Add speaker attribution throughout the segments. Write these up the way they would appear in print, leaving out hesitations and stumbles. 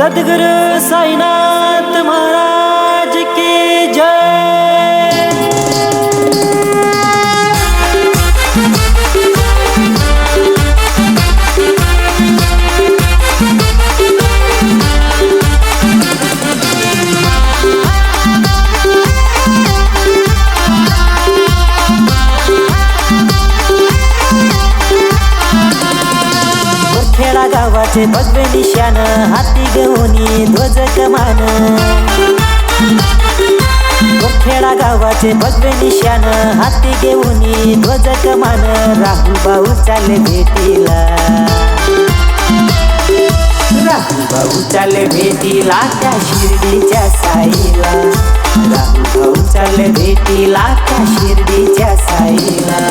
Speaker 1: सद्गुरु साईनाथ महाराज की जय। खेडा गावाचे भगवे निशान, हाती घेऊनी ध्वज कमान। खेडा गावाचे भगवे निशान, हाती घेऊनी ध्वज कमान। राहुल भाऊ चाले भेटीला, राहुल भाऊ चाले भेटीला त्या शिर्डीच्या साईला। राहुल भाऊ चाले भेटीला त्या शिर्डीच्या साईला।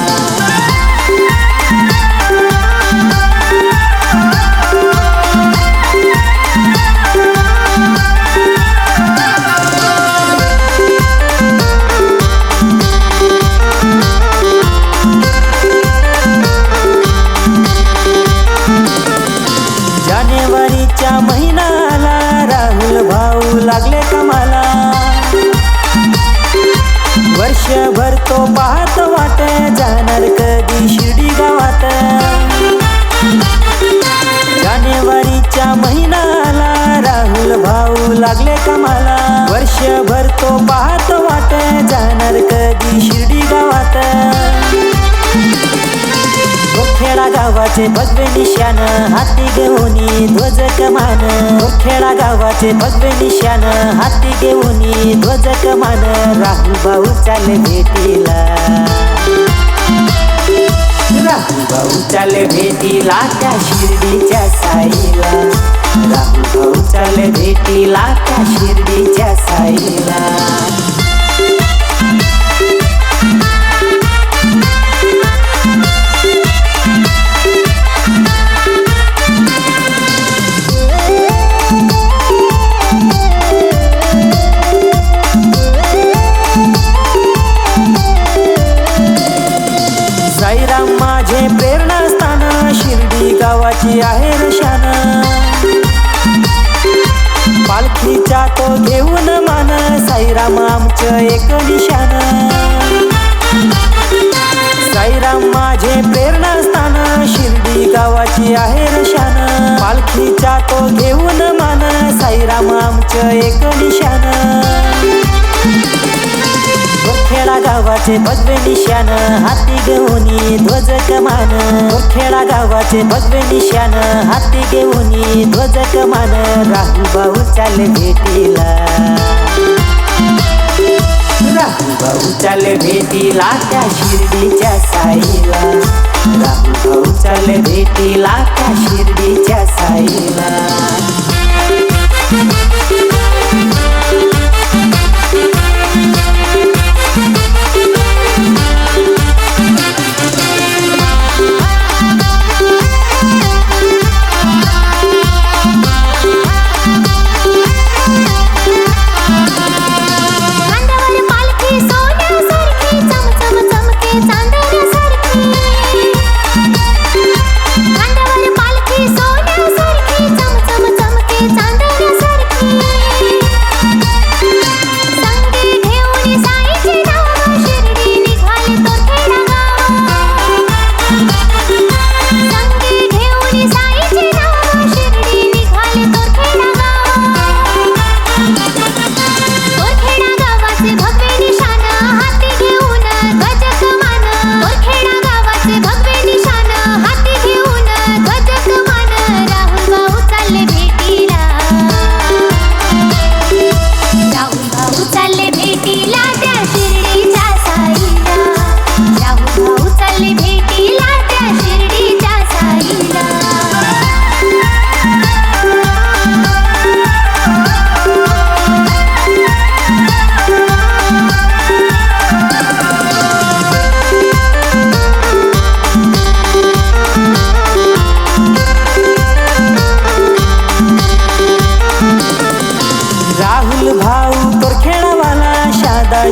Speaker 1: जानेवारीच्या महिन्याला राहुल भाऊ लागले कामाला। वर्षभर तो पाहत वाट, जाणार कधी शिर्डी गावात। जानेवारीच्या महिन्याला राहुल भाऊ लागले कामाला। वर्षभर तो पाहत वाट, जाणार कधी शिर्डी गावात। खेडा गावाचे भगवे निशान, हाती घेऊनी ध्वज कमान। खेडा गावाचे भगवे निशान, हाती घेऊनी ध्वज कमान। राहुल भाऊ चाले भेटीला, राहुल भाऊ चाले भेटीला त्या शिर्डीच्या साईला। राहुल भाऊ चाले भेटीला त्या शिर्डीच्या साईला। साईराम माझे प्रेरणास्थान, शिर्डी गावाची आहे रशान। पालखीचा तो घेऊन मान, साईराम आमचं एक निशान। साईराम माझे प्रेरणास्थान, शिर्डी गावाची आहे रशान। पालखीचा तो घेऊन मान, साईराम आमचं एक निशान। खेडा गावाचे भगवे निशान, हाती घेऊनी ध्वज कमान। खेडा गावाचे भगवे निशान, हाती घेऊनी ध्वज कमान। राहुल भाऊ चाले भेटीला, राहुल भाऊ चाले भेटीला त्या शिर्डीच्या साईला। राहुल भाऊ चाले भेटीला त्या शिर्डीच्या साईला।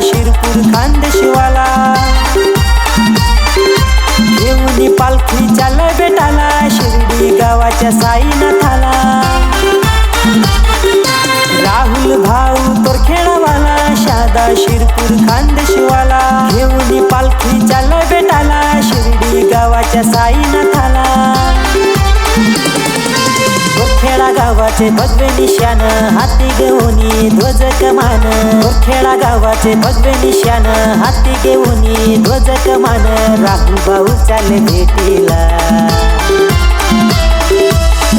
Speaker 1: शिरपूर खानदेशवाला घेऊन पालखी चाल बेटाला शिर्डी गावाच्या साईनाथाला। राहुल भाऊ तोरखेडावाला, शादा शिरपूर खानदेशवाला, घेऊन पालखी चालला बेटाला, शिर्डी गावाच्या साईनाथाला. तोरखेडा गावाचे भगवे निशान, हाती घेऊन ध्वज कमान. तोरखेडा गावाचे भगवे निशान, हाती घेऊन ध्वज कमान. राहुल भाऊ चाले भेटीला,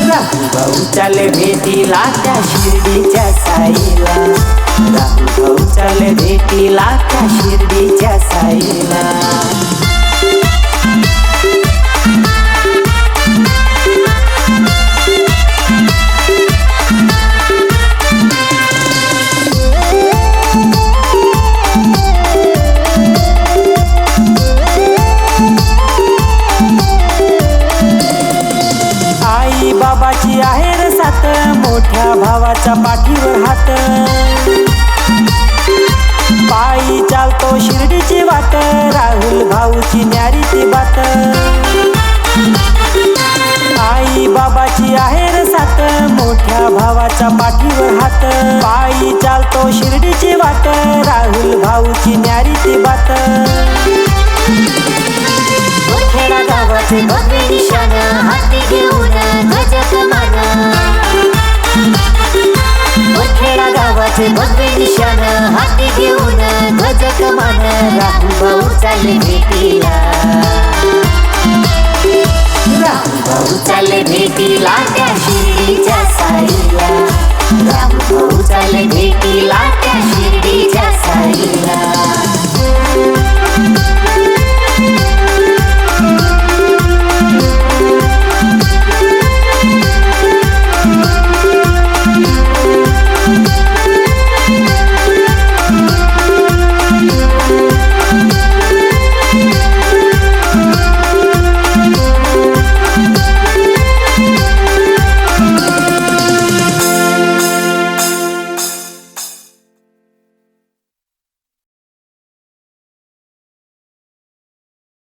Speaker 1: राहुल भाऊ चाले भेटीला त्या शिर्डीच्या साईला. राहुल भाऊ चाले भेटीला त्या शिर्डीच्या साईला. आई बाबाची आहे र साथ, मोठ्या भावाच्या पाठीवर हात. पायी चालतो शिर्डीची वाट, राहुल भाऊची न्यारी ती बात. आई बाबाची आहे र साथ, मोठ्या भावाच्या पाठीवर हात. पायी चालतो शिर्डीची वाट, राहुल भाऊची न्यारी ती बात.
Speaker 2: तोरखेडा गावाचे भगवे निशान, हाती घेऊन ध्वज कमान. तोरखेडा गावाचे भगवे निशान, हाती घेऊन ध्वज कमान. राहुल भाऊ चाले भेटीला.